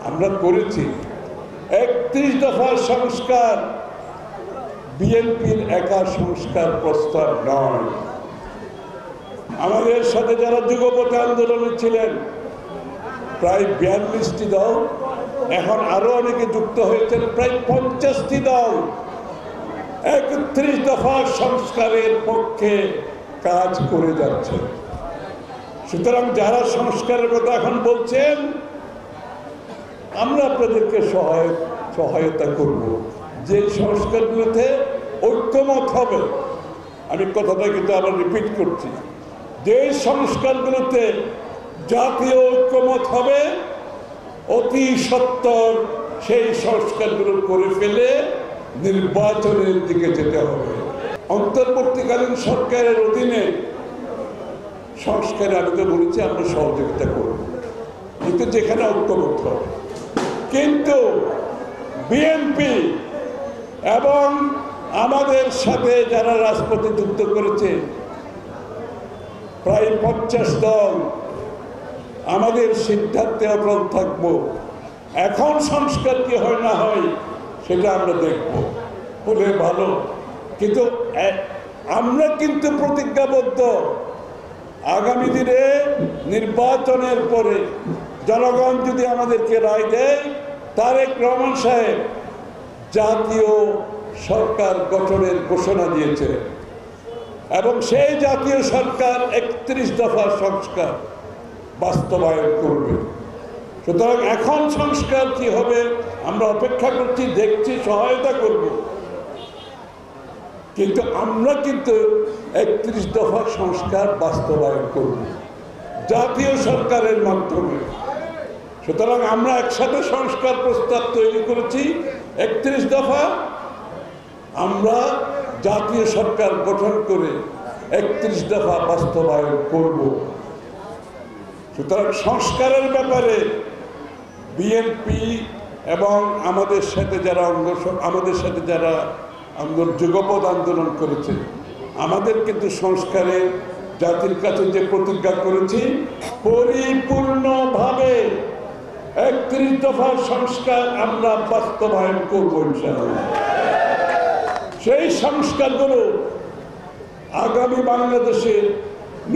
আমরা করেছি। 31 দফার সংস্কার বিএনপির একা সংস্কার প্রস্তাব নয়। আমাদের সাথে যারা যুগপথ আন্দোলনে ছিলেন প্রায় 42টি দল, এখন আরো অনেকে যুক্ত হয়েছেন, প্রায় 50টি দল 31 দফার সংস্কারের পক্ষে কাজ করে যাচ্ছে। সুতরাং যারা সংস্কারের কথা এখন বলছেন, আমরা আপনাদেরকে সহায়তা করব যে সংস্কারগুলোতে ঐক্যমত হবে। আমি কথাটা কিন্তু আবার রিপিট করছি, যে সংস্কারগুলোতে জাতীয় ঐক্যমত হবে অতি সত্বর সেই সংস্কারগুলো করে ফেলে নির্বাচনের দিকে যেতে হবে। অন্তর্বর্তীকালীন সরকারের অধীনে সংস্কারে আমি তো বলেছি আমরা সহযোগিতা করব, কিন্তু যেখানে ঐক্যমত হবে। কিন্তু বিএনপি এবং আমাদের সাথে যারা রাজপথে যুদ্ধ করেছে প্রায় 50 দল, আমাদের সিদ্ধান্তে অটল থাকব। এখন সংস্কার কি হয় না হয় সেটা আমরা দেখব, হলে ভালো। কিন্তু আমরা কিন্তু প্রতিজ্ঞাবদ্ধ, আগামী দিনে নির্বাচনের পরে জনগণ যদি আমাদেরকে রায় দেয়, তারেক রহমান সাহেব জাতীয় সরকার গঠনের ঘোষণা দিয়েছে এবং সেই জাতীয় সরকার 31 দফার সংস্কার বাস্তবায়ন করবে। সুতরাং এখন সংস্কার কি হবে আমরা অপেক্ষা করছি, দেখছি, সহায়তা করব। কিন্তু আমরা কিন্তু 31 দফার সংস্কার বাস্তবায়ন করব জাতীয় সরকারের মাধ্যমে। সুতরাং আমরা একসাথে সংস্কার প্রস্তাব তৈরি করেছি 31 দফা, আমরা জাতীয় সরকার গঠন করে 31 দফা বাস্তবায়ন করব। সুতরাং সংস্কারের ব্যাপারে বিএনপি এবং আমাদের সাথে যারা যুগপথ আন্দোলন করেছে, আমাদের কিন্তু সংস্কারে জাতির কাছে যে প্রতিজ্ঞা করেছি পরিপূর্ণভাবে 31 দফার সংস্কার আমরা বাস্তবায়ন করব ইনশাআল্লাহ। সেই সংস্কারগুলো আগামী বাংলাদেশের,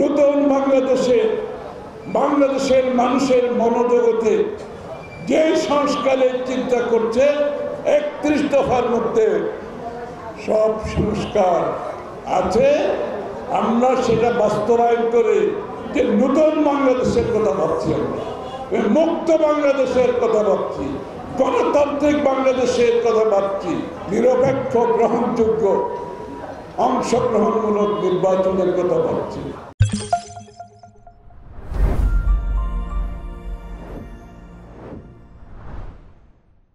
নতুন বাংলাদেশের মানুষের মনোজগতে যে সংস্কারের চিন্তা করছে 31 দফার মধ্যে সব সংস্কার আছে। আমরা সেটা বাস্তবায়ন করে যে নতুন বাংলাদেশের কথা ভাবছি, আমরা মুক্ত বাংলাদেশের কথা ভাবছি, গণতান্ত্রিক বাংলাদেশের কথা ভাবছি, নিরপেক্ষ গ্রহণযোগ্য অংশগ্রহণমূলক নির্বাচনের কথা ভাবছি।